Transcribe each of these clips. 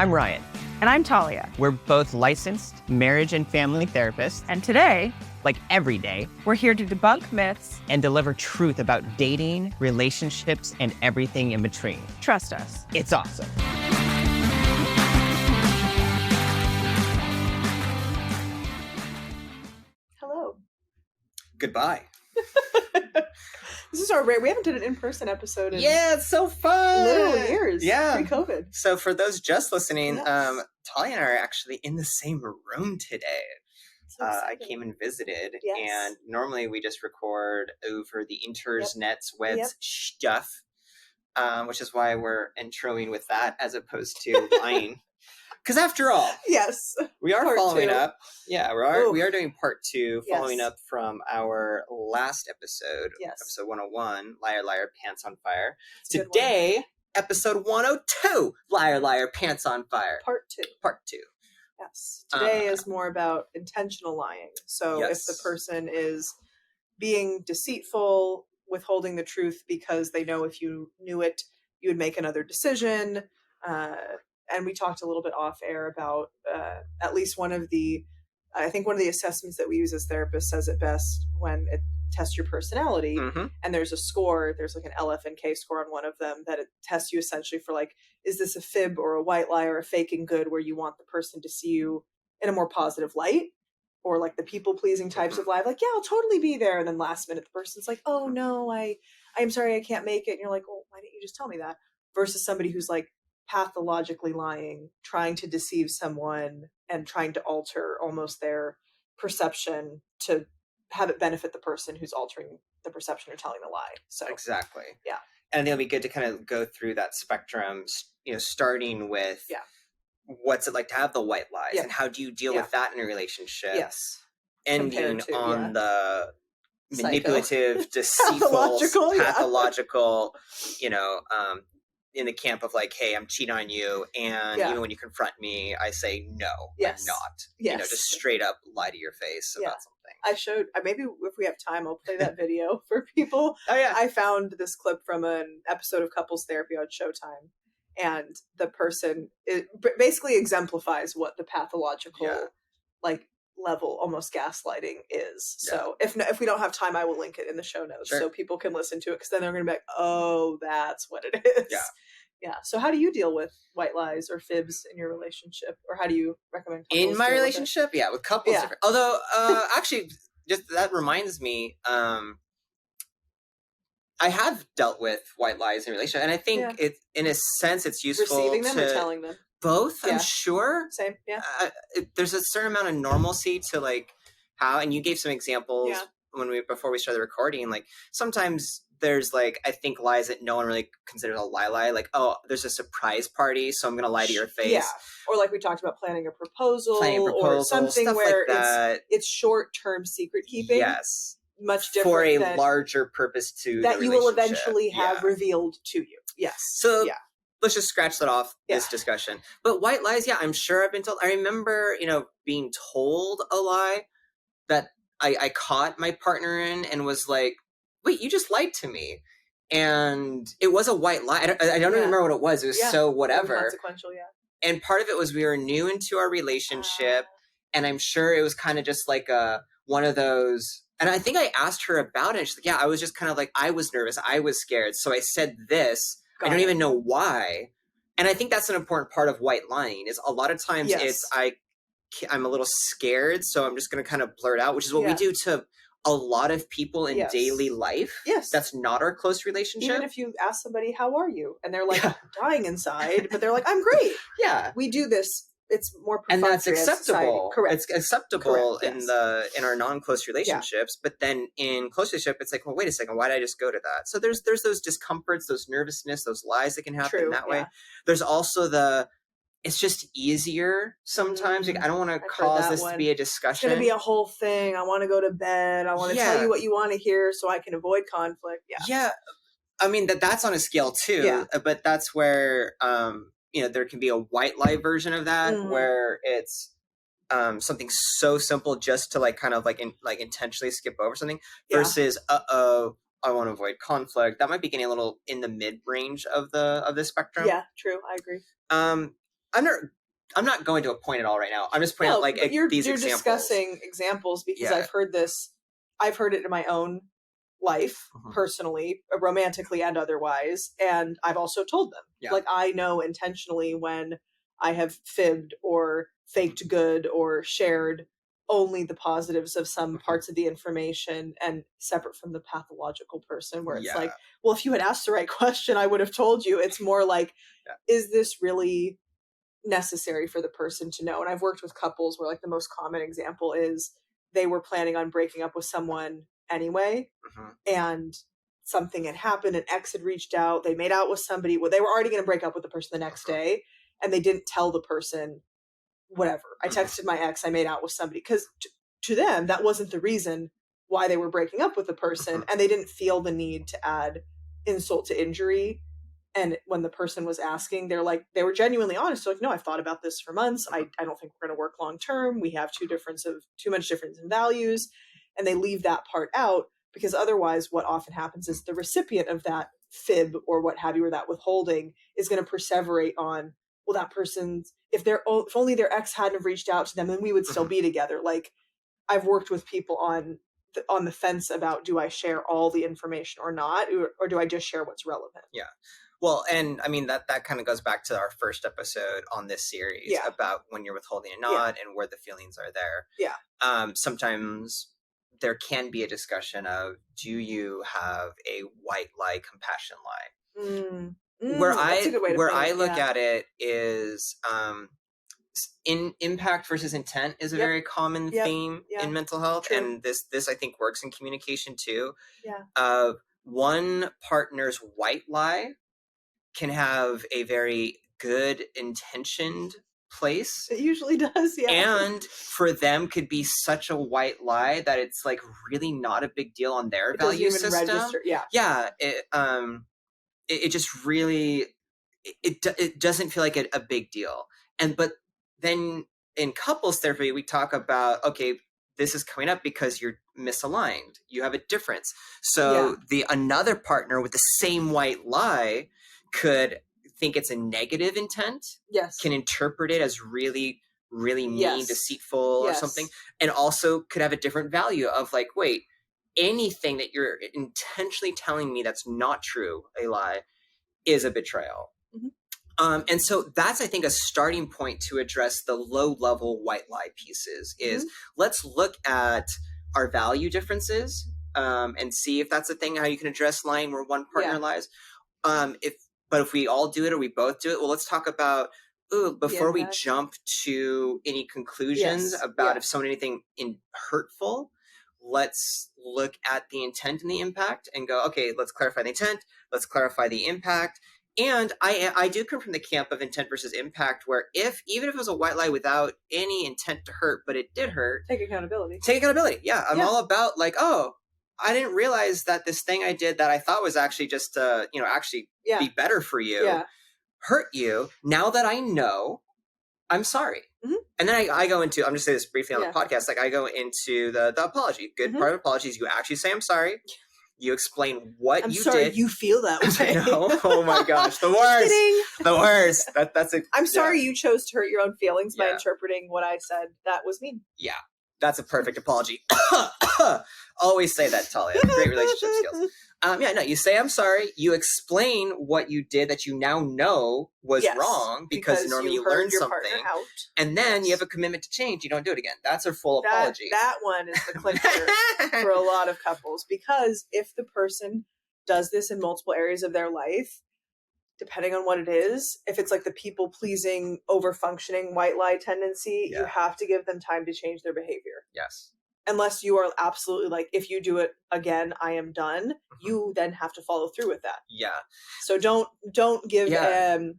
I'm Ryan. And I'm Talia. We're both licensed marriage and family therapists. And today, like every day, we're here to debunk myths and deliver truth about dating, relationships, and everything in between. Trust us. It's awesome. Hello. Goodbye. This is our we haven't done an in-person episode in it's so fun. literal years. Yeah. Pre-COVID. So for those just listening, Yes. Talia and I are actually in the same room today. So I exciting. came and visited, Yes. and normally we just record over the internet's webs stuff, which is why we're introing with that as opposed to lying. Because after all, Yes. we are Part following two. up. Yeah, we are doing part 2, following Yes. up from our last episode, Yes. episode 101, Liar, Liar, Pants on Fire. It's a good one. Today, episode 102, Liar, Liar, Pants on Fire. Part 2. Part 2. Yes. Today is more about intentional lying. So Yes. if the person is being deceitful, withholding the truth because they know if you knew it, you would make another decision. And we talked a little bit off air about at least I think one of the assessments that we use as therapists says it best when it tests your personality. Mm-hmm. And there's like an LF&K score on one of them that it tests you essentially for like, is this a fib or a white lie or a faking good, where you want the person to see you in a more positive light, or like the people pleasing types of lie, like, yeah, I'll totally be there. And then last minute, the person's like, oh no, I'm sorry, I can't make it. And you're like, well, why didn't you just tell me that? Versus somebody who's like pathologically lying, trying to deceive someone and trying to alter almost their perception to have it benefit the person who's altering the perception or telling the lie. So Exactly. Yeah. And it'll be good to kind of go through that spectrum, starting with what's it like to have the white lies, and how do you deal with that in a relationship? Yes. Ending to, on the Psycho. manipulative, deceitful, Pathological, in the camp of like, hey, I'm cheating on you, and even when you confront me, I say no, I'm not. Yes. Just straight up lie to your face about something. I showed, maybe if we have time, I'll play that video for people. Oh yeah. I found this clip from an episode of Couples Therapy on Showtime, and the person, it basically exemplifies what the pathological level, almost gaslighting is. So if we don't have time, I will link it in the show notes so people can listen to it, because then they're going to be like, oh, that's what it is. Yeah. So how do you deal with white lies or fibs in your relationship, or how do you recommend couples in my deal relationship? With couples. Yeah. Although, actually, just that reminds me, I have dealt with white lies in relationship, and I think it, in a sense, it's useful receiving them or telling them. Both, I'm sure. Same, there's a certain amount of normalcy to like how, and you gave some examples before we started recording. Like sometimes there's like, I think, lies that no one really considers a lie. Like, oh, there's a surprise party, so I'm going to lie to your face. Yeah. Or like we talked about planning a proposal or something where like it's short-term secret keeping. Yes. Much different for a larger purpose to that the you will eventually have revealed to you. Yes. So let's just scratch that off this discussion. But white lies, I'm sure I've been told. I remember, being told a lie that I caught my partner in and was like, wait, you just lied to me. And it was a white lie. I don't even remember what it was. It was so whatever. Consequential, And part of it was we were new into our relationship. And I'm sure it was kind of just like one of those. And I think I asked her about it. She's like, I was just kind of like, I was nervous. I was scared. So I said this. I don't even know why. And I think that's an important part of white lying, is a lot of times it's I'm a little scared, so I'm just going to kind of blurt out, which is what we do to a lot of people in daily life. Yes. That's not our close relationship. Even if you ask somebody, how are you? And they're like dying inside, but they're like, I'm great. We do this. It's more and that's acceptable. Correct. It's acceptable in our non-close relationships, but then in close relationship, it's like, well, wait a second, why did I just go to that? So there's those discomforts, those nervousness, those lies that can happen that way. There's also it's just easier sometimes. Like, I don't want to cause this to be a discussion. It's going to be a whole thing. I want to go to bed. I want to tell you what you want to hear so I can avoid conflict. Yeah. I mean, that's on a scale too, but that's where, there can be a white lie version of that where it's something so simple just to like kind of like intentionally skip over something versus I want to avoid conflict. That might be getting a little in the mid range of the spectrum. Yeah, true. I agree. I'm not going to a point at all right now. I'm just pointing out like you're these examples. Discussing examples because I've heard it in my own life, personally, romantically and otherwise, and I've also told them. Like, I know intentionally when I have fibbed or faked good or shared only the positives of some parts of the information, and separate from the pathological person where it's like, well, if you had asked the right question, I would have told you. It's more like, is this really necessary for the person to know? And I've worked with couples where, like, the most common example is they were planning on breaking up with someone anyway, and something had happened, an ex had reached out, they made out with somebody, well, they were already going to break up with the person the next day, and they didn't tell the person, whatever, I texted my ex, I made out with somebody, because to them that wasn't the reason why they were breaking up with the person, and they didn't feel the need to add insult to injury. And when the person was asking, they were genuinely honest. They're like, no, I've thought about this for months. I don't think we're going to work long term. We have too much difference in values. And they leave that part out, because otherwise what often happens is the recipient of that fib or what have you, or that withholding, is going to perseverate on, well, that person's, if only their ex hadn't reached out to them, then we would still be together. Like, I've worked with people on the fence about, do I share all the information or not, or do I just share what's relevant? Yeah. Well, and I mean, that kind of goes back to our first episode on this series about when you're withholding a not and where the feelings are there. Yeah. Sometimes there can be a discussion of, do you have a white lie, compassion lie? Where I look at it is in impact versus intent is a very common theme in mental health. True. And this I think works in communication too. Yeah. One partner's white lie can have a very good intentioned place. It usually does, yeah. And for them could be such a white lie that it's like really not a big deal on their value system. Register. Yeah. Yeah. It just really, it doesn't feel like a big deal. But then in couples therapy, we talk about, okay, this is coming up because you're misaligned. You have a difference. So another partner with the same white lie could think it's a negative intent. Yes. Can interpret it as really, really mean, deceitful or something. And also could have a different value of like, wait, anything that you're intentionally telling me that's not true, a lie, is a betrayal. And so that's, I think, a starting point to address the low-level white lie pieces is let's look at our value differences and see if that's a thing, how you can address lying where one partner lies. But if we all do it or we both do it, well, let's talk about, before we jump to any conclusions about if someone did anything hurtful, let's look at the intent and the impact and go, okay, let's clarify the intent. Let's clarify the impact. And I do come from the camp of intent versus impact, where even if it was a white lie without any intent to hurt, but it did hurt. Take accountability. Yeah. I'm all about like, I didn't realize that this thing I did that I thought was actually just, be better for you, hurt you. Now that I know, I'm sorry. And then I go into, I'm just saying this briefly on the podcast, like I go into the apology. Good part of apologies, you actually say, I'm sorry. You explain what you did. I'm sorry you feel that way. I know. Oh my gosh. The worst. The worst. That's it. I'm sorry you chose to hurt your own feelings by interpreting what I said. That was mean. Yeah. That's a perfect apology. Always say that, Talia. Great relationship skills. You say I'm sorry. You explain what you did that you now know was wrong because normally you learn something. And then you have a commitment to change. You don't do it again. That's a full apology. That one is the clincher for a lot of couples, because if the person does this in multiple areas of their life, depending on what it is, if it's like the people-pleasing, over-functioning white lie tendency, you have to give them time to change their behavior. Yes. Unless you are absolutely like, if you do it again, I am done. You then have to follow through with that. Yeah. So don't give not an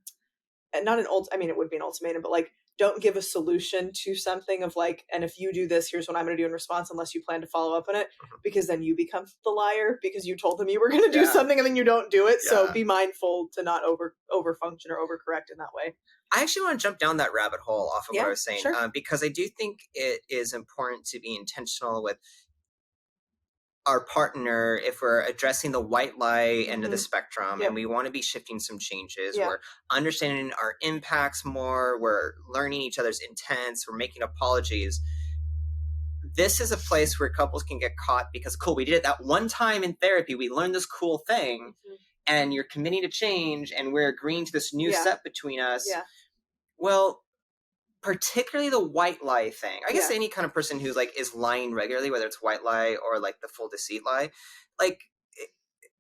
it would be an ultimatum, but like, don't give a solution to something of like, and if you do this, here's what I'm going to do in response, unless you plan to follow up on it, because then you become the liar because you told them you were going to do something and then you don't do it. So be mindful to not over function or overcorrect in that way. I actually want to jump down that rabbit hole off of what I was saying, because I do think it is important to be intentional with our partner, if we're addressing the white lie end of the spectrum Yep. and we want to be shifting some changes, Yeah. we're understanding our impacts more, we're learning each other's intents, we're making apologies. This is a place where couples can get caught because, cool, we did it that one time in therapy, we learned this cool thing, and you're committing to change, and we're agreeing to this new set between us. Yeah. Well, particularly the white lie thing. I guess Yeah. any kind of person who's like is lying regularly, whether it's white lie or like the full deceit lie, like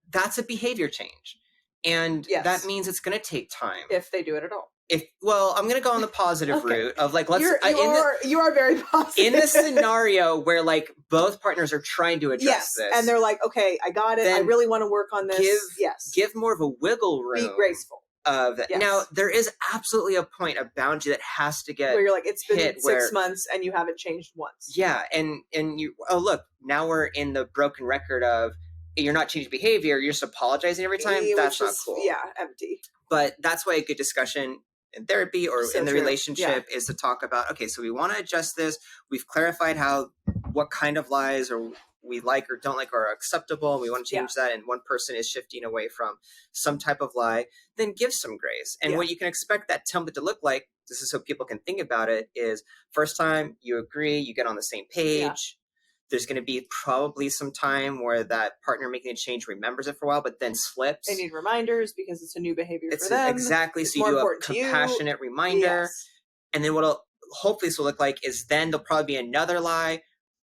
that's a behavior change. And Yes. that means it's going to take time. If they do it at all. I'm going to go on the positive route of like, you are very positive. In the scenario where like both partners are trying to address this. And they're like, okay, I got it. I really want to work on this. Give more of a wiggle room. Be graceful. Of that. Yes. Now, there is absolutely a point, a boundary that has to get where you're like, it's been 6 months and you haven't changed once. Yeah, and you, oh look, now we're in the broken record of you're not changing behavior, you're just apologizing every time. That's not cool. Yeah, empty. But that's why a good discussion in therapy or in the relationship is to talk about, okay, so we want to adjust this. We've clarified what kind of lies or we like or don't like are acceptable. We want to change that. And one person is shifting away from some type of lie, then give some grace. And what you can expect that template to look like, this is so people can think about it, is first time you agree, you get on the same page. Yeah. There's going to be probably some time where that partner making a change remembers it for a while, but then slips. They need reminders because it's a new behavior for them. Exactly. It's so you do a compassionate reminder. Yes. And then what'll hopefully this will look like is then there'll probably be another lie.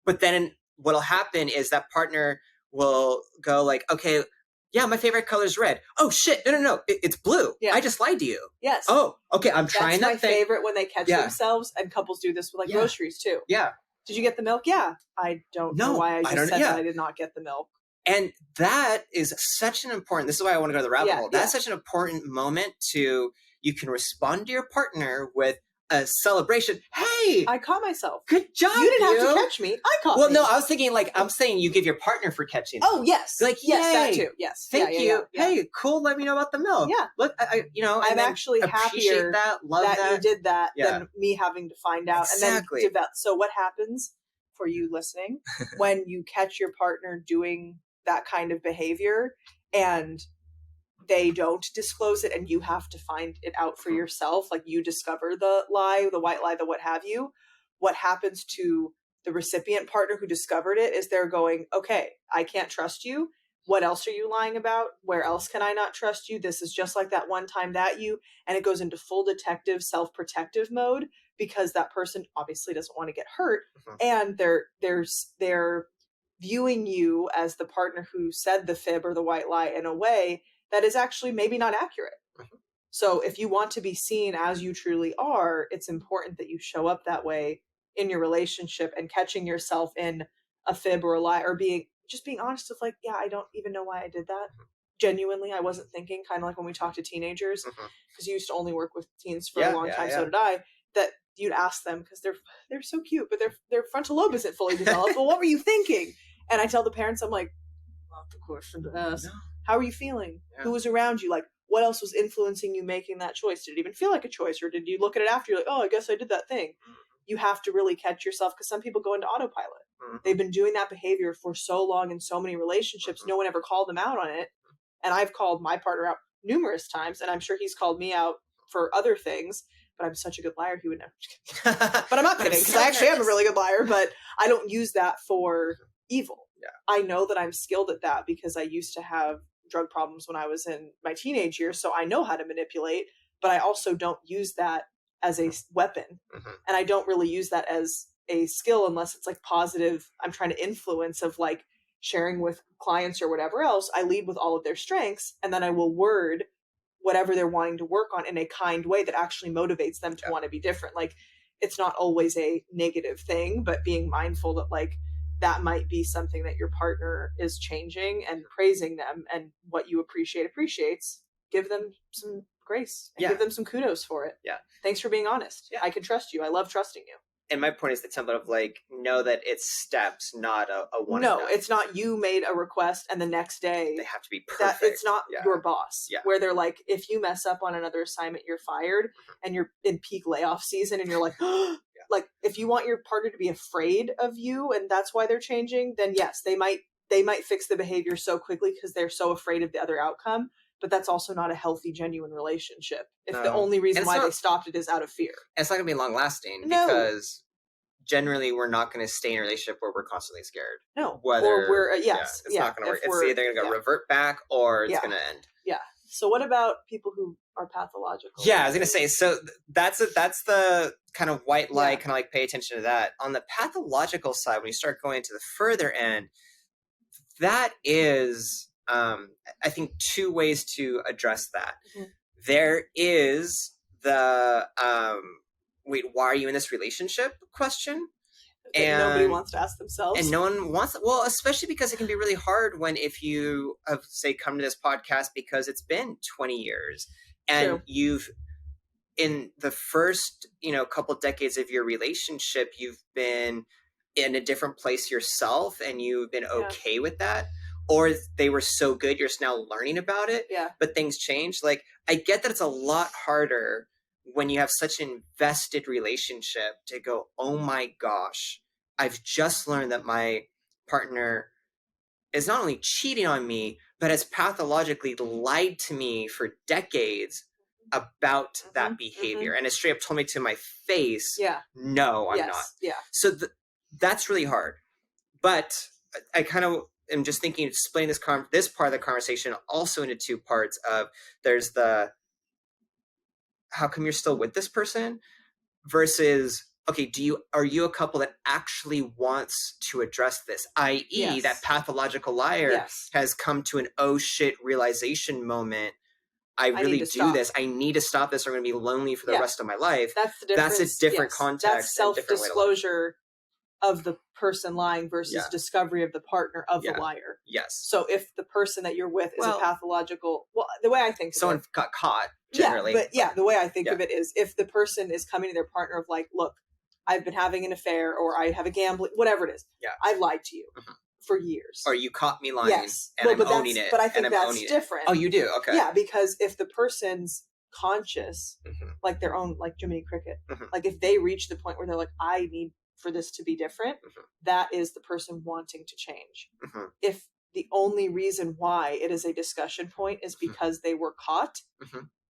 But then what'll happen is that partner will go like, okay, yeah, my favorite color is red. Oh shit, no, it's blue. Yeah. I just lied to you. Yes. Oh, okay, I'm trying that thing. That's my favorite when they catch themselves, and couples do this with like groceries too. Yeah. Did you get the milk? Yeah. I don't know why I just said that I did not get the milk. And that is such an important, this is why I want to go to the rabbit hole. That's such an important moment you can respond to your partner with a celebration. Hey, I caught myself. Good job. You didn't have to catch me. I caught me. Well, no, I was thinking I'm saying you give your partner for catching. Oh, yes. Like, yes, that too. Yes. Thank you. Yeah. Hey, cool. Let me know about the milk. Yeah. Look, I'm actually happier that you did that than me having to find out. Exactly. And then so what happens for you listening when you catch your partner doing that kind of behavior and they don't disclose it and you have to find it out for yourself, like you discover the lie, the white lie, the what have you, what happens to the recipient partner who discovered it is they're going, okay, I can't trust you. What else are you lying about? Where else can I not trust you? This is just like that one time that you, and it goes into full detective, self-protective mode because that person obviously doesn't want to get hurt. And they're viewing you as the partner who said the fib or the white lie in a way that is actually maybe not accurate. So if you want to be seen as you truly are, it's important that you show up that way in your relationship, and catching yourself in a fib or a lie or being honest with like, yeah, I don't even know why I did that. Genuinely, I wasn't thinking, kind of like when we talk to teenagers, because you used to only work with teens for a long time, so did I, that you'd ask them because they're so cute, but their frontal lobe isn't fully developed. Well, what were you thinking? And I tell the parents, I'm like, not the question to ask. No. How are you feeling? Yeah. Who was around you? Like, what else was influencing you making that choice? Did it even feel like a choice? Or did you look at it after? You're like, oh, I guess I did that thing. You have to really catch yourself because some people go into autopilot. They've been doing that behavior for so long in so many relationships. No one ever called them out on it. And I've called my partner out numerous times, and I'm sure he's called me out for other things. But I'm such a good liar, he would never. But I'm not kidding, because I actually am a really good liar, but I don't use that for evil. Yeah. I know that I'm skilled at that because I used to have drug problems when I was in my teenage years, so I know how to manipulate, but I also don't use that as a weapon. And I don't really use that as a skill unless it's like positive, I'm trying to influence of like sharing with clients or whatever else. I lead with all of their strengths, and then I will word whatever they're wanting to work on in a kind way that actually motivates them to want to be different. Like, it's not always a negative thing, but being mindful that like that might be something that your partner is changing, and praising them, and what you appreciates, give them some grace and give them some kudos for it. Yeah. Thanks for being honest. Yeah. I can trust you. I love trusting you. And my point is the template of like, know that it's steps, not a one. No, it's not you made a request and the next day they have to be perfect. It's not your boss where they're like, if you mess up on another assignment, you're fired, and you're in peak layoff season and you're like, like if you want your partner to be afraid of you and that's why they're changing, then yes, they might they might fix the behavior so quickly because they're so afraid of the other outcome. But that's also not a healthy, genuine relationship. If the only reason why they stopped it is out of fear. It's not going to be long lasting because generally we're not going to stay in a relationship where we're constantly scared. No. Whether, or we're, it's not going to work. It's either going to go revert back or it's going to end. Yeah. So what about people who are pathological? Yeah, I was going to say, so that's the kind of white lie, kind of like pay attention to that. On the pathological side, when you start going to the further end, that is, I think, two ways to address that. Mm-hmm. There is the, wait, why are you in this relationship question? And nobody wants to ask themselves. And no one wants, well, especially because it can be really hard when, if you have, say, come to this podcast because it's been 20 years and you've, in the first, couple decades of your relationship, you've been in a different place yourself and you've been okay with that. Or they were so good, you're just now learning about it. Yeah. But things change. Like, I get that it's a lot harder when you have such an invested relationship to go, oh my gosh, I've just learned that my partner is not only cheating on me, but has pathologically lied to me for decades about that behavior. And has straight up told me to my face, no, I'm not. Yeah. So that's really hard. But I kind of am just thinking, splitting this part of the conversation also into two parts of, there's the, how come you're still with this person versus, okay, are you a couple that actually wants to address this? i.e. that pathological liar has come to an oh shit realization moment. I really do this. I need to stop this or I'm going to be lonely for the rest of my life. That's the difference. That's a different context. That's self-disclosure of the person lying versus discovery of the partner of the liar. Yes. So if the person that you're with is a pathological, the way I think someone got caught generally. The way I think of it is, if the person is coming to their partner of like, look, I've been having an affair or I have a gambling, whatever it is. Yeah. I've lied to you for years. Or you caught me lying and I'm owning it. But I think that's different. Oh, you do? Okay. Yeah, because if the person's conscious, like their own, like Jiminy Cricket, like if they reach the point where they're like, I need for this to be different, that is the person wanting to change. If the only reason why it is a discussion point is because they were caught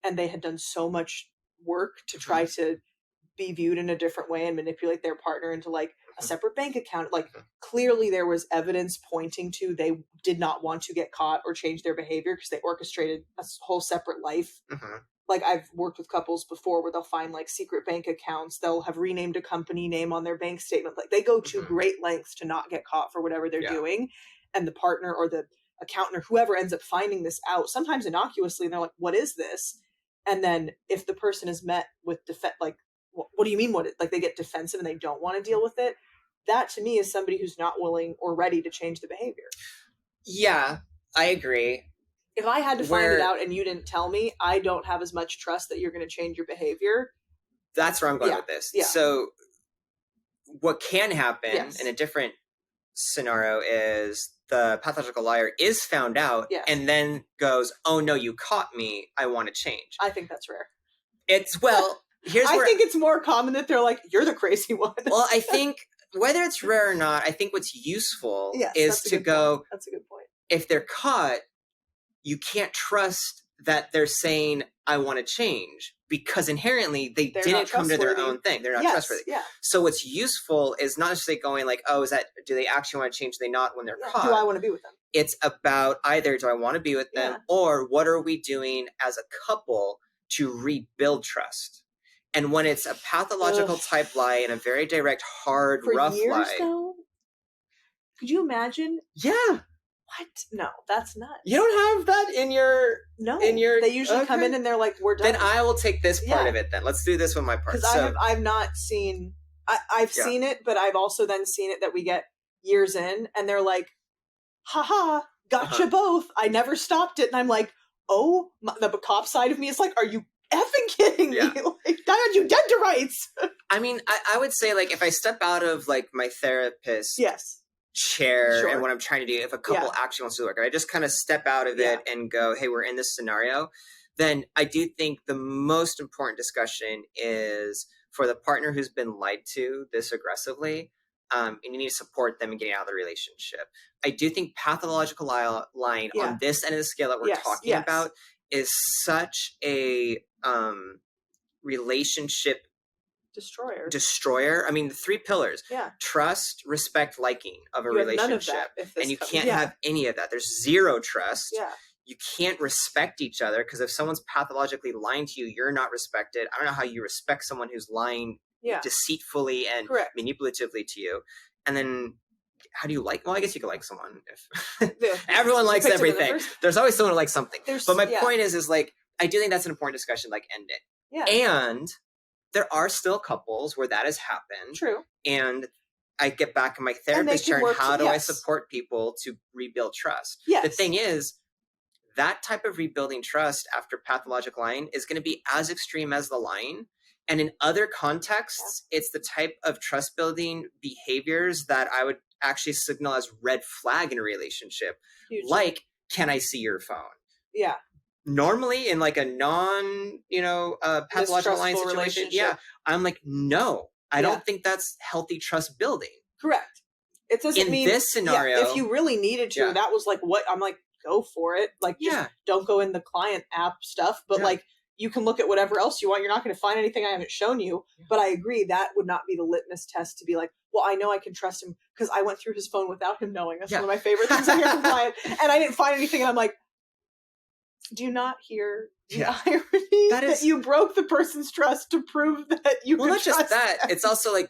and they had done so much work to try to be viewed in a different way and manipulate their partner into like a separate bank account, like clearly there was evidence pointing to they did not want to get caught or change their behavior because they orchestrated a whole separate life. Like I've worked with couples before where they'll find like secret bank accounts. They'll have renamed a company name on their bank statement. Like they go to great lengths to not get caught for whatever they're doing. And the partner or the accountant or whoever ends up finding this out, sometimes innocuously, and they're like, what is this? And then if the person is met with like, what do you mean? Like they get defensive and they don't want to deal with it. That to me is somebody who's not willing or ready to change the behavior. Yeah, I agree. If I had to find it out and you didn't tell me, I don't have as much trust that you're going to change your behavior. That's where I'm going with this. Yeah. So what can happen in a different scenario is the pathological liar is found out and then goes, oh no, you caught me. I want to change. I think that's rare. It's, I think it's more common that they're like, you're the crazy one. Well, I think whether it's rare or not, I think what's useful is to go, that's a good point. If they're caught, you can't trust that they're saying, I want to change, because inherently they didn't come to their own thing. They're not trustworthy. Yeah. So what's useful is not necessarily going like, oh, do they actually want to change? Do they not when they're caught? Do I want to be with them? It's about either do I want to be with them or what are we doing as a couple to rebuild trust? And when it's a pathological type lie and a very direct, hard, rough lie. Though? Could you imagine? Yeah. What? No, that's nuts. You don't have that in your... No. They usually come in and they're like, we're done. Then I will take this part of it then. Let's do this with my part. Because I've not seen... I've seen it, but I've also then seen it that we get years in and they're like, haha, gotcha both. I never stopped it. And I'm like, oh, the cop side of me is like, are you effing kidding me? Like, that you dead to rights. I mean, I would say like if I step out of like my therapist chair and what I'm trying to do, if a couple actually wants to work, I just kind of step out of it and go, hey, we're in this scenario. Then I do think the most important discussion is for the partner who's been lied to this aggressively. and you need to support them in getting out of the relationship. I do think pathological lying on this end of the scale that we're talking about is such a relationship destroyer. I mean, the 3 pillars: trust, respect, liking of a relationship, and you can't have any of that. There's 0 trust. You can't respect each other, because if someone's pathologically lying to you, you're not respected. I don't know how you respect someone who's lying deceitfully and manipulatively to you. And then how do you like? Well, I guess you can like someone if everyone likes everything. There's always someone who likes something. But my point is like, I do think that's an important discussion. Like, end it. And there are still couples where that has happened. True. And I get back in my therapist chair, and how do I support people to rebuild trust? The thing is, that type of rebuilding trust after pathological lying is going to be as extreme as the lying. And in other contexts, it's the type of trust building behaviors that I would actually signal as red flag in a relationship. Hugely. Like, can I see your phone? Yeah. Normally in like a non, pathological lying situation, I'm like, no, I don't think that's healthy trust building. Correct. It doesn't mean in this scenario. If you really needed to, that was like what I'm like, go for it. Like, just don't go in the client app stuff, but like, you can look at whatever else you want. You're not going to find anything I haven't shown you. But I agree, that would not be the litmus test to be like, well, I know I can trust him because I went through his phone without him knowing. That's one of my favorite things I hear from clients. And I didn't find anything. And I'm like, do you not hear the irony that you broke the person's trust to prove that you could trust just that. them? It's also like,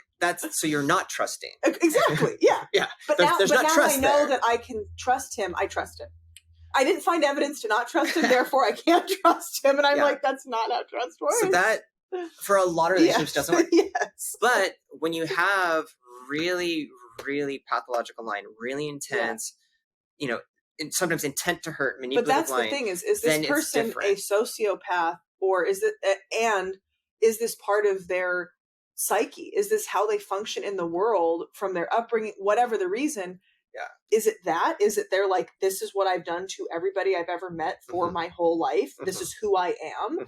so you're not trusting. Exactly. Yeah. But there's now not trust I know there. that I can trust him. I trust him. I didn't find evidence to not trust him, therefore I can't trust him. And I'm like, that's not how trust works. So that, for a lot of relationships, doesn't work. But when you have really, really pathological lying, really intense, and sometimes intent to hurt, manipulative lying. But that's the thing is this person a sociopath, or is this part of their psyche? Is this how they function in the world from their upbringing, whatever the reason? Is it that? Is it they're like, this is what I've done to everybody I've ever met for my whole life. This is who I am.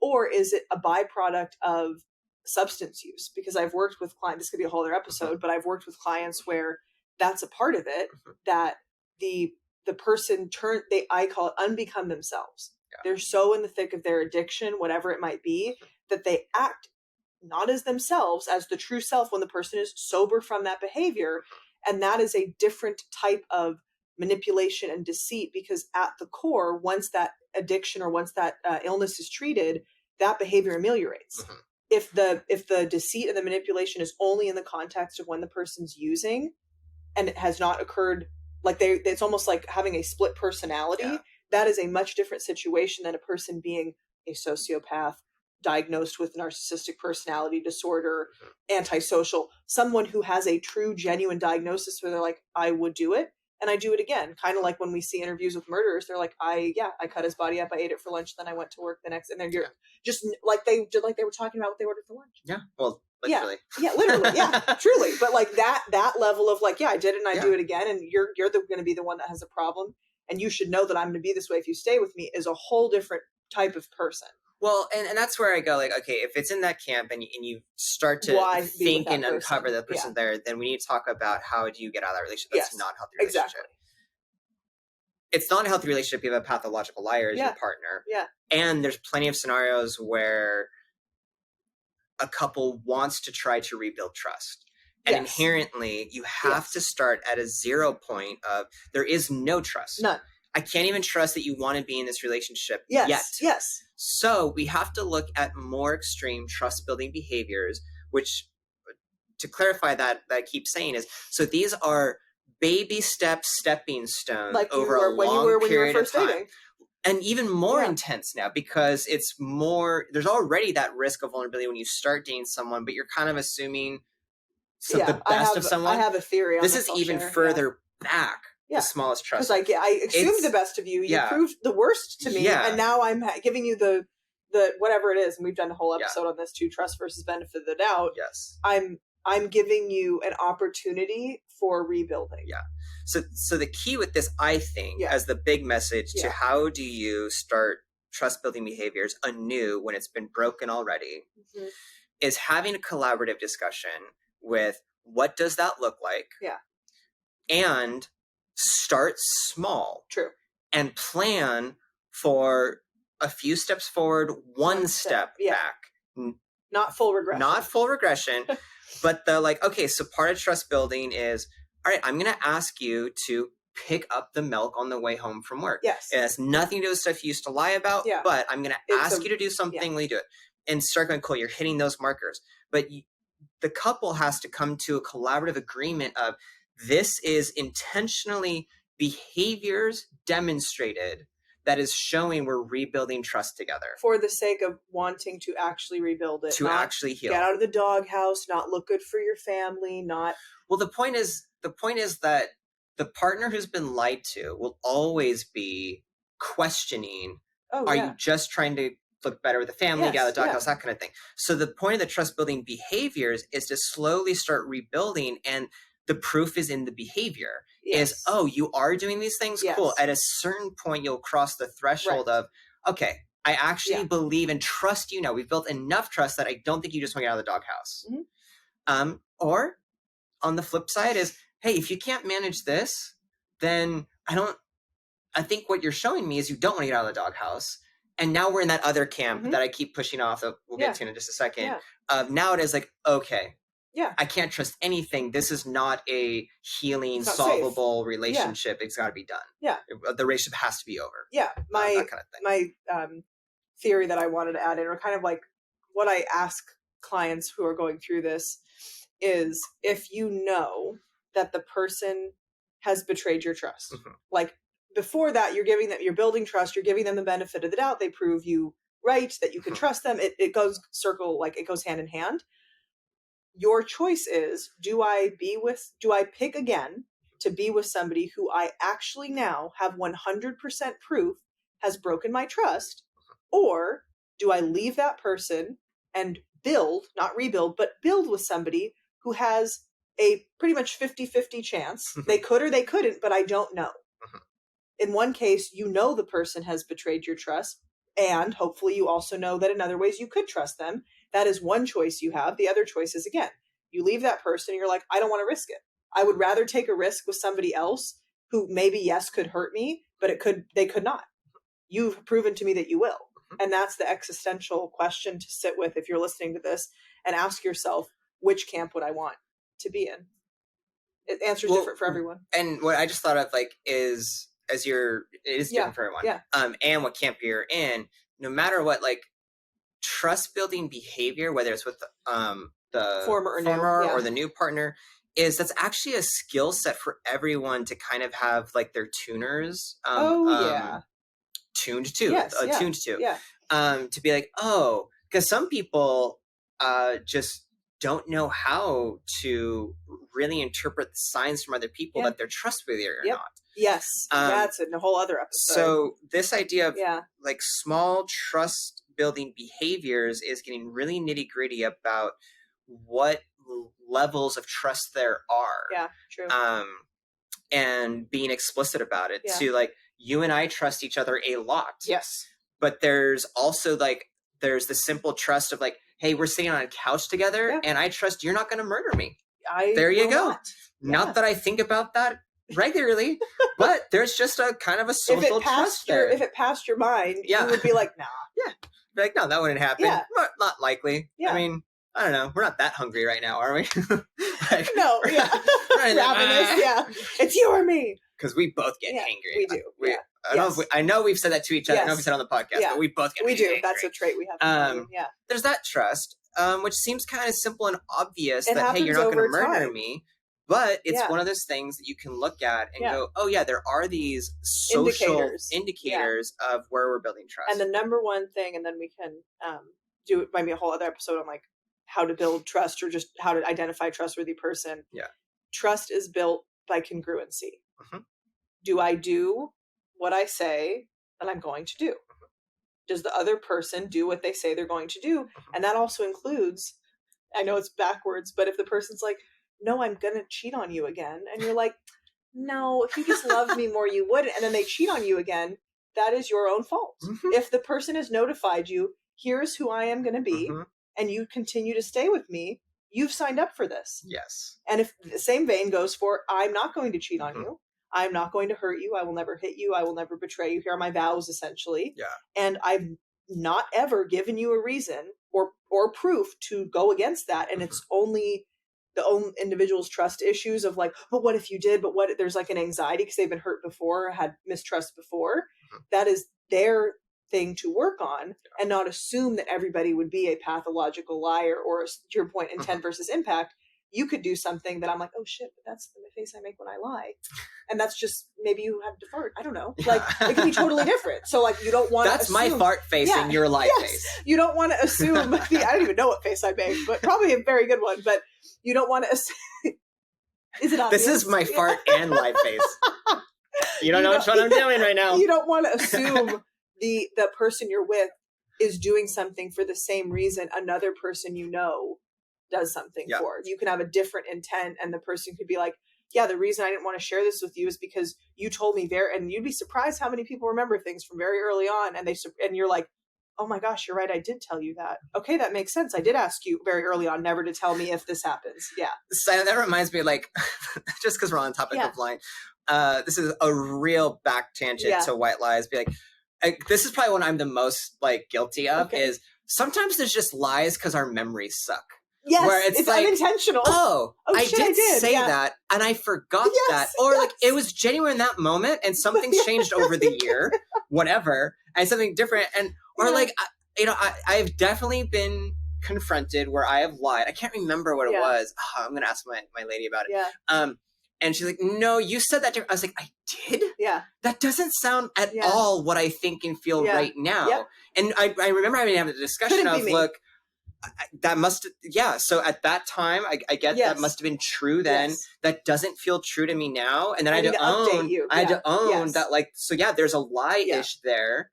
Or is it a byproduct of substance use? Because I've worked with clients, this could be a whole other episode, but I've worked with clients where that's a part of it, that the person I call it unbecome themselves. They're so in the thick of their addiction, whatever it might be, that they act not as themselves, as the true self, when the person is sober from that behavior. And that is a different type of manipulation and deceit, because at the core, once that addiction or once that illness is treated, that behavior ameliorates. If the deceit and the manipulation is only in the context of when the person's using, and it has not occurred, like it's almost like having a split personality, that is a much different situation than a person being a sociopath, diagnosed with narcissistic personality disorder, antisocial, someone who has a true, genuine diagnosis where they're like, I would do it, and I do it again. Kind of like when we see interviews with murderers, they're like, I cut his body up, I ate it for lunch, then I went to work the next, and then you're just like they were talking about what they ordered for lunch. Yeah, well, literally. Literally, truly. But like that level of like, I did it and I do it again, and you're going to be the one that has a problem, and you should know that I'm going to be this way if you stay with me, is a whole different type of person. Well, and that's where I go, like, okay, if it's in that camp and you start to think and uncover the person there, then we need to talk about how do you get out of that relationship. That's not a healthy relationship. Exactly. It's not a healthy relationship if you have a pathological liar as your partner. And there's plenty of scenarios where a couple wants to try to rebuild trust. And inherently, you have to start at a 0 point of there is no trust. None. I can't even trust that you want to be in this relationship yet. Yes. So we have to look at more extreme trust-building behaviors, which, to clarify that I keep saying is, so these are baby stepping stones like over a long period of time. Dating. And even more intense now, because it's more, there's already that risk of vulnerability when you start dating someone, but you're kind of assuming the best of someone. I have a theory on this. Is even further back. The smallest trust. Because I assumed the best of you. You proved the worst to me, and now I'm giving you the whatever it is. And we've done a whole episode on this too: trust versus benefit of the doubt. Yes, I'm giving you an opportunity for rebuilding. So the key with this, I think, as the big message to how do you start trust building behaviors anew when it's been broken already, is having a collaborative discussion with what does that look like? Yeah. And start small. True. And plan for a few steps forward, one step Yeah. back. Not full regression. Not full regression, but the like, okay, so part of trust building is, all right, I'm going to ask you to pick up the milk on the way home from work. Yes. It has nothing to do with stuff you used to lie about, Yeah. but I'm going to ask you to do something when you do it. And start going, cool, you're hitting those markers. But the couple has to come to a collaborative agreement of this is intentionally behaviors demonstrated that is showing we're rebuilding trust together. For the sake of wanting to actually rebuild it. To actually heal. Get out of the doghouse, not look good for your family, not... Well, the point is that the partner who's been lied to will always be questioning, are you just trying to look better with the family, get out of the doghouse, that kind of thing. So the point of the trust building behaviors is to slowly start rebuilding, and the proof is in the behavior. Is, oh, you are doing these things? Cool. At a certain point, you'll cross the threshold of, okay, I actually believe and trust you now. We've built enough trust that I don't think you just want to get out of the doghouse. Mm-hmm. Or on the flip side is, hey, if you can't manage this, then I think what you're showing me is you don't want to get out of the doghouse. And now we're in that other camp that I keep pushing off that we'll get to in just a second. Now it is like, okay, I can't trust anything. This is not a healing, solvable relationship. It's got to be done. Yeah. The relationship has to be over. Yeah. That kind of thing. My theory that I wanted to add in, or kind of like what I ask clients who are going through this, is if you know that the person has betrayed your trust, like before that, you're building trust, you're giving them the benefit of the doubt, they prove you right, that you can trust them. It goes hand in hand. Your choice is, do I pick again to be with somebody who I actually now have 100% proof has broken my trust? Or do I leave that person and build, not rebuild, but build with somebody who has a pretty much 50-50 chance? They could or they couldn't, but I don't know. In one case, you know the person has betrayed your trust, and hopefully you also know that in other ways you could trust them. That is one choice you have. The other choice is, again, you leave that person and you're like, I don't want to risk it. I would rather take a risk with somebody else who maybe, yes, could hurt me, but they could not. You've proven to me that you will. And that's the existential question to sit with if you're listening to this, and ask yourself, which camp would I want to be in? The answer's different for everyone. And what I just thought of is, it is different for everyone. Yeah. And what camp you're in, no matter what, like, trust building behavior, whether it's with the former or the new partner, that's actually a skill set for everyone to kind of have like their tuners tuned to. Tuned to. Yeah. To be like, oh, because some people just don't know how to really interpret the signs from other people that they're trustworthy or not. Yes, that's a whole other episode. So this idea of like small trust building behaviors is getting really nitty gritty about what levels of trust there are. Yeah, true. And being explicit about it. To like, you and I trust each other a lot. Yes. But there's also like, there's the simple trust of like, hey, we're sitting on a couch together and I trust you're not going to murder me. There you go. Not that I think about that regularly, but there's just a kind of a social trust there. If it passed your mind, you would be like, nah. Yeah. Be like, no, that wouldn't happen. Yeah. Not likely. Yeah. I mean, I don't know. We're not that hungry right now, are we? Like, no, ravenous, it's you or me. Because we both get hangry. We do. I know we've said that to each other. I know we said it on the podcast, but we both get hangry. That's a trait we have. There's that trust, which seems kind of simple and obvious that, hey, you're not going to murder me. But it's one of those things that you can look at and go, oh, yeah, there are these social indicators of where we're building trust. And the number one thing, and then we can do it, might be a whole other episode on like how to build trust, or just how to identify a trustworthy person. Yeah. Trust is built by congruency. Mm-hmm. Do I do what I say that I'm going to do? Mm-hmm. Does the other person do what they say they're going to do? Mm-hmm. And that also includes, I know it's backwards, but if the person's like, no, I'm going to cheat on you again. And you're like, no, if you just loved me more, you wouldn't. And then they cheat on you again. That is your own fault. Mm-hmm. If the person has notified you, here's who I am going to be, and you continue to stay with me, you've signed up for this. Yes. And if the same vein goes for, I'm not going to cheat on you. I'm not going to hurt you. I will never hit you. I will never betray you. Here are my vows, essentially. Yeah. And I've not ever given you a reason or proof to go against that. And it's only the own individual's trust issues of like, but what if you did? But what if there's like an anxiety because they've been hurt before, had mistrust before. That is their thing to work on, and not assume that everybody would be a pathological liar or, to your point, intent versus impact. You could do something that I'm like, oh shit, but that's the face I make when I lie. And that's just, maybe you have to fart. I don't know. Like, it can be totally different. So like, you don't want to That's assume, my fart face and your lie face. You don't want to assume, I don't even know what face I make, but probably a very good one. But you don't want to assume. Is it obvious? This is my fart and lie face. You don't know which one I'm doing right now. You don't want to assume the person you're with is doing something for the same reason another person you know does something for. You can have a different intent, and the person could be like, yeah, the reason I didn't want to share this with you is because you told me and you'd be surprised how many people remember things from very early on, and you're like, oh my gosh, you're right, I did tell you that. Okay, that makes sense. I did ask you very early on never to tell me if this happens. Yeah. So that reminds me, like, just because we're on the topic of lying, this is a real back tangent to white lies. Be like, this is probably one I'm the most like guilty of, is sometimes there's just lies because our memories suck. Yes, where it's like, unintentional. Oh, I shit, did say that, and I forgot that. Or like, it was genuine in that moment, and something's changed over the year, whatever, and something different. And, or like, I've definitely been confronted where I have lied. I can't remember what it was. Oh, I'm going to ask my lady about it. Yeah. And she's like, no, you said that. I was like, I did? Yeah. That doesn't sound at all what I think and feel right now. Yep. And I remember having a discussion of, look, that must, so at that time, I get that must have been true then. Yes. That doesn't feel true to me now. And then I had to own that, like, so there's a lie-ish there.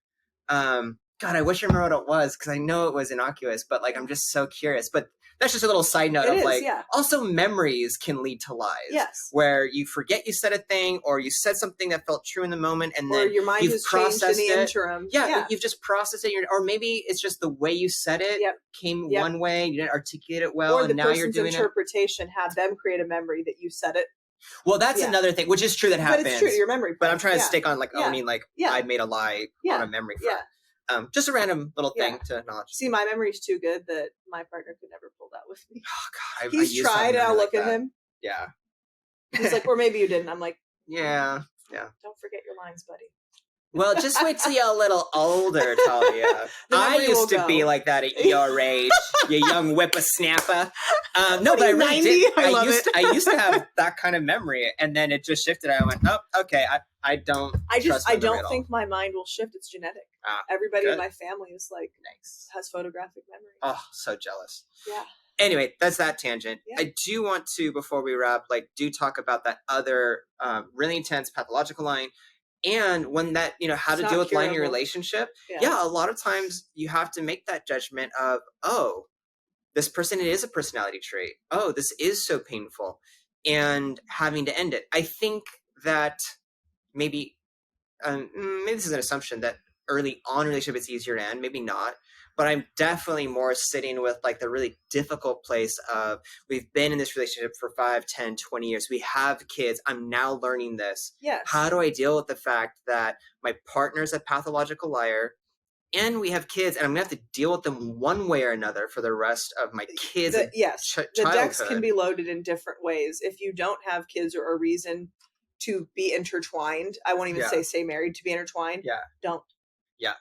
God, I wish I remember what it was, because I know it was innocuous, but like, I'm just so curious. But that's just a little side note also memories can lead to lies. Yes. Where you forget you said a thing, or you said something that felt true in the moment, and then your mind has changed in the interim. Yeah, you've just processed it, or maybe it's just the way you said it came one way, you didn't articulate it well, and now you're doing interpretation had them create a memory that you said it. Well, that's another thing, which is true that happens. But it's true, your memory. But I'm trying to stick on like owning, like I made a lie on a memory front. Just a random little thing to acknowledge. See, my memory's too good that my partner could never pull that with me. Oh God, he's tried, and I'll look at him. Yeah, he's like, or maybe you didn't. I'm like, yeah. Don't forget your lines, buddy. Well, just wait till you're a little older, Talia. I used to be like that at your age, you young whippersnapper. No, but I really 90? Did. I used to have that kind of memory, and then it just shifted. I went, oh, okay, I don't. I don't think my mind will shift. It's genetic. Everybody in my family is like has photographic memory. Oh, so jealous. Yeah. Anyway, that's that tangent. Yeah. I do want to, before we wrap, do talk about that other really intense pathological lying. And when that, how to deal with lying in your relationship. Yeah, a lot of times you have to make that judgment of, oh, this person, it is a personality trait. Oh, this is so painful. And having to end it. I think that maybe this is an assumption that early on in a relationship it's easier to end, maybe not. But I'm definitely more sitting with like the really difficult place of, we've been in this relationship for 5, 10, 20 years. We have kids. I'm now learning this. Yes. How do I deal with the fact that my partner's a pathological liar and we have kids, and I'm going to have to deal with them one way or another for the rest of my kids' the decks can be loaded in different ways. If you don't have kids or a reason to be intertwined, I won't even say stay married, to be intertwined. Yeah. Don't. Yeah.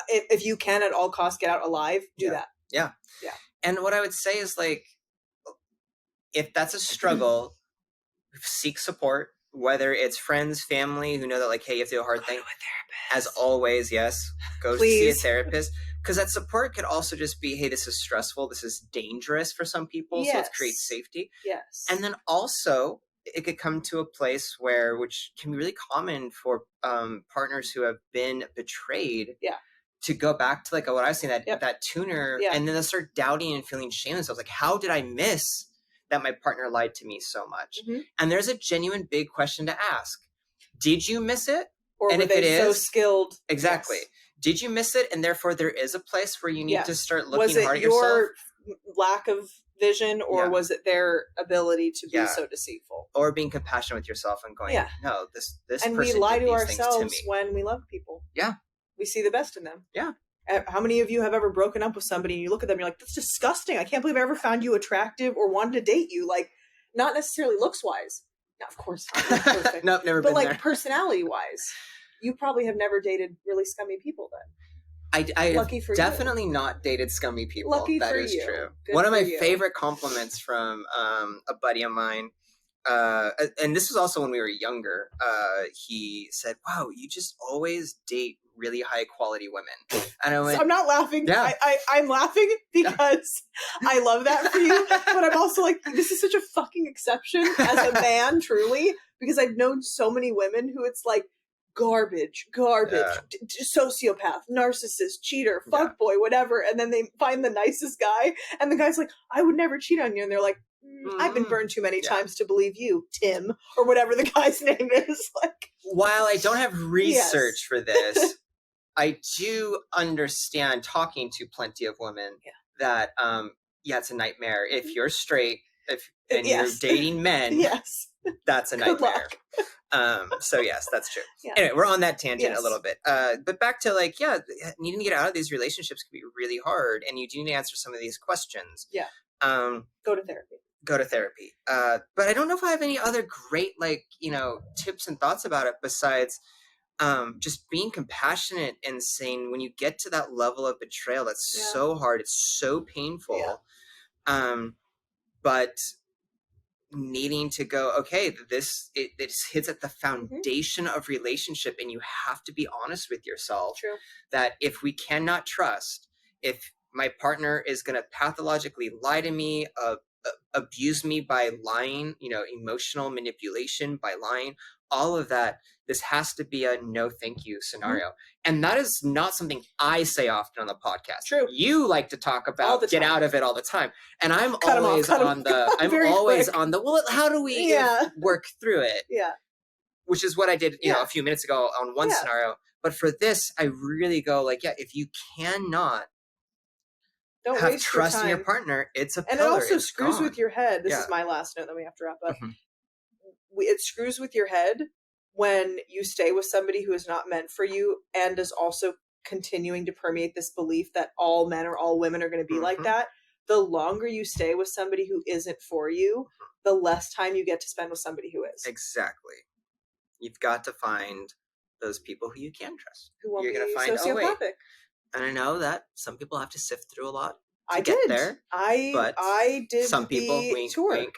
If you can at all costs get out alive, do that. Yeah. And what I would say is, like, if that's a struggle, seek support, whether it's friends, family who know that, like, hey, you have to do a hard thing. As always, yes, go see a therapist. Because that support could also just be, hey, this is stressful. This is dangerous for some people. So let's create safety. Yes. And then also, it could come to a place where, which can be really common for partners who have been betrayed. Yeah. To go back to like what I was saying, that tuner, and then they'll start doubting and feeling shame themselves. Like, how did I miss that my partner lied to me so much? Mm-hmm. And there's a genuine big question to ask. Did you miss it? Or and were they so skilled? Exactly. Yes. Did you miss it? And therefore there is a place where you need to start looking hard at yourself. lack of vision, or Yeah. was it their ability to be Yeah. so deceitful? Or being compassionate with yourself and going, Yeah. no, this And person we lie did to these things to ourselves me. when we love people. Yeah. We see the best in them. Yeah. How many of you have ever broken up with somebody and you look at them and you're like, that's disgusting. I can't believe I ever found you attractive or wanted to date you. Like, not necessarily looks wise. No, of course not. You're perfect. Nope, never But been like there. personality wise, you probably have never dated really scummy people then. I have Lucky for you. definitely not dated scummy people. Lucky That for is you. true. Good One of for my you. favorite compliments from a buddy of mine, and this was also when we were younger, he said, wow, you just always date really high quality women. And I went, So I'm not laughing. Yeah. I'm laughing because I love that for you. But I'm also like, this is such a fucking exception as a man, truly, because I've known so many women who it's like garbage, Yeah. sociopath, narcissist, cheater, fuckboy, whatever. And then they find the nicest guy. And the guy's like, I would never cheat on you. And they're like, I've been burned too many times to believe you, Tim, or whatever the guy's name is. Like, while I don't have research for this, I do understand, talking to plenty of women, that it's a nightmare. If you're straight, and you're dating men, that's a nightmare. So yes, that's true. Anyway, we're on that tangent a little bit. But back to like, needing to get out of these relationships can be really hard, and you do need to answer some of these questions. Yeah. Go to therapy. But I don't know if I have any other great, like, tips and thoughts about it besides just being compassionate and saying, when you get to that level of betrayal, that's so hard, it's so painful. But needing to go, okay, it hits at the foundation of relationship, and you have to be honest with yourself. True. That if we cannot trust, if my partner is going to pathologically lie to me, abuse me by lying, emotional manipulation by lying, all of that, this has to be a no thank you scenario. And that is not something I say often on the podcast. True. You like to talk about get out of it all the time. And I'm always on the well, how do we work through it? Yeah. Which is what I did, a few minutes ago on one scenario. But for this, I really go like, if you cannot don't have waste trust your in time. your partner, it's a and pillar. it also it's screws gone. with your head. This is my last note that we have to wrap up. It screws with your head when you stay with somebody who is not meant for you and is also continuing to permeate this belief that all men or all women are going to be like that. The longer you stay with somebody who isn't for you, the less time you get to spend with somebody who is. Exactly. You've got to find those people who you can trust. Who won't You're be going to find, sociopathic. And I know that some people have to sift through a lot to I get did. there. I did some people, the wink, tour. wink.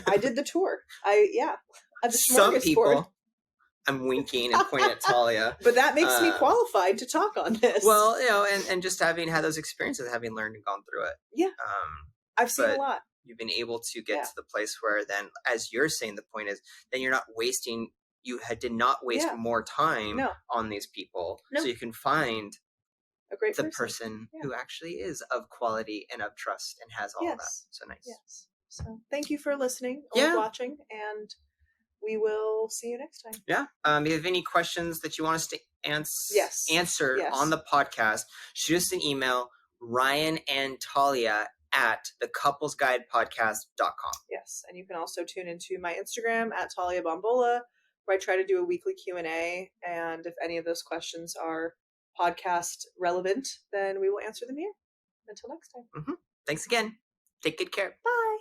I did the tour. At the some people, smorgasbord. I'm winking and pointing at Talia. But that makes me qualified to talk on this. Well, and just having had those experiences, having learned and gone through it. Yeah. I've seen a lot. You've been able to get to the place where then, as you're saying, the point is, then you're not wasting, did not waste more time on these people. No. So you can find a great person who actually is of quality and of trust and has all of that. So nice. Yes. So thank you for listening or watching, and we will see you next time. Yeah. If you have any questions that you want us to answer on the podcast, shoot us an email, Ryan and Talia at thecouplesguidepodcast.com. Yes. And you can also tune into my Instagram at Talia Bombola, where I try to do a weekly Q&A. And if any of those questions are podcast relevant, then we will answer them here. Until next time. Thanks again. Take good care. Bye.